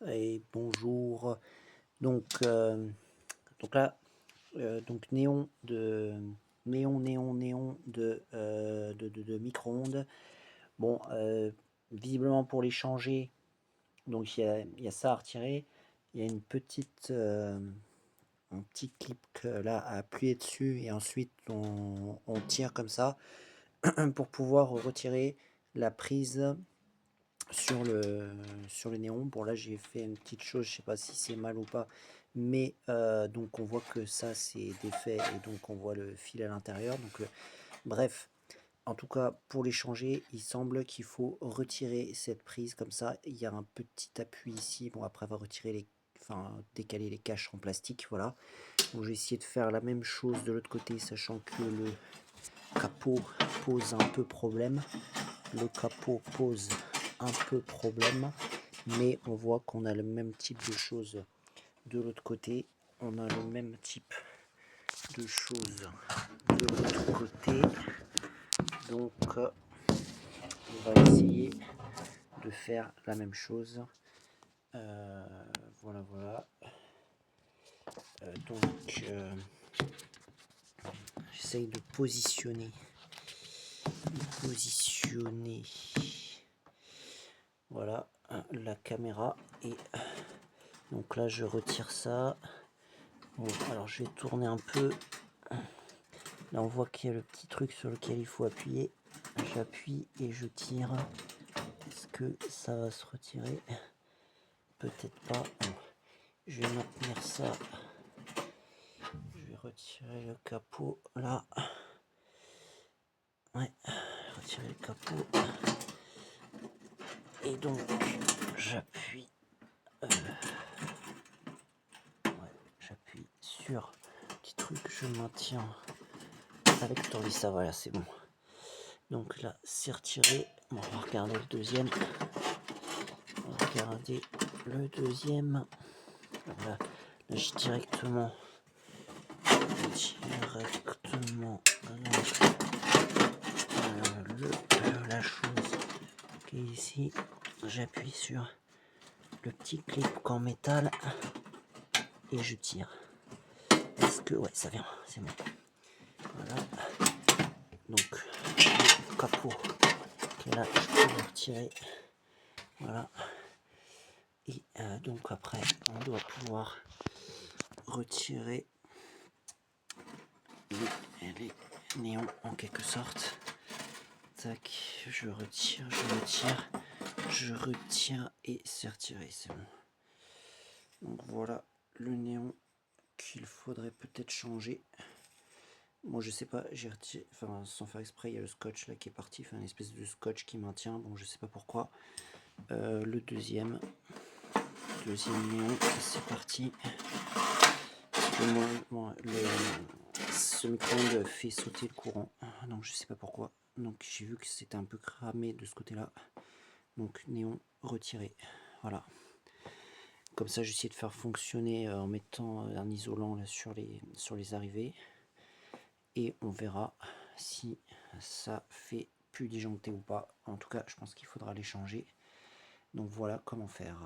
et bonjour. Donc, donc là, donc néon de micro-ondes. Bon, visiblement pour les changer, donc il y a ça à retirer. Il y a une petite, un petit clip là à appuyer dessus et ensuite on tire comme ça pour pouvoir retirer la prise sur le néon. Bon là j'ai fait une petite chose, je sais pas si c'est mal ou pas, mais donc on voit que ça c'est défait et donc on voit le fil à l'intérieur. Donc bref, en tout cas pour les changer, il semble qu'il faut retirer cette prise comme ça. Il y a un petit appui ici. Bon après avoir retiré les, enfin décaler les caches en plastique, voilà. Donc je vais essayer de faire la même chose de l'autre côté, sachant que le capot pose un peu problème. Le capot pose un peu problème, mais on voit qu'on a le même type de choses de l'autre côté. On a le même type de choses de l'autre côté. Donc on va essayer de faire la même chose. Voilà, voilà. Donc j'essaye de positionner. Voilà la caméra. Et donc là je retire ça. Bon, alors je vais tourner un peu. Là on voit qu'il y a le petit truc sur lequel il faut appuyer. J'appuie et je tire. Est-ce que ça va se retirer? Peut-être pas. Bon, je vais maintenir ça. Je vais retirer le capot là. Ouais, retirer le capot. Et donc j'appuie. J'appuie sur le petit truc, je maintiens avec le tournevis, voilà, c'est bon. Donc là, c'est retiré. Bon, on va regarder le deuxième. Voilà, là, j'ai directement la chose qui est ici. J'appuie sur le petit clip en métal et je tire. Est-ce que ouais, ça vient, c'est bon. Voilà. Donc le capot qui est là, je peux le retirer. Voilà. Et donc après, on doit pouvoir retirer les néons en quelque sorte. Tac, je retire, je retiens et c'est retiré, c'est bon. Donc voilà le néon qu'il faudrait peut-être changer. Bon, je sais pas, j'ai retiré, enfin sans faire exprès, il y a le scotch là qui est parti, enfin une espèce de scotch qui maintient, bon je sais pas pourquoi. Le deuxième néon, c'est parti. Ce micro-ondes fait sauter le courant, donc je sais pas pourquoi. Donc j'ai vu que c'était un peu cramé de ce côté-là. Donc néon retiré, voilà. Comme ça, j'essaie de faire fonctionner en mettant un isolant là sur les arrivées. Et on verra si ça fait plus disjoncté ou pas. En tout cas, je pense qu'il faudra les changer. Donc voilà comment faire.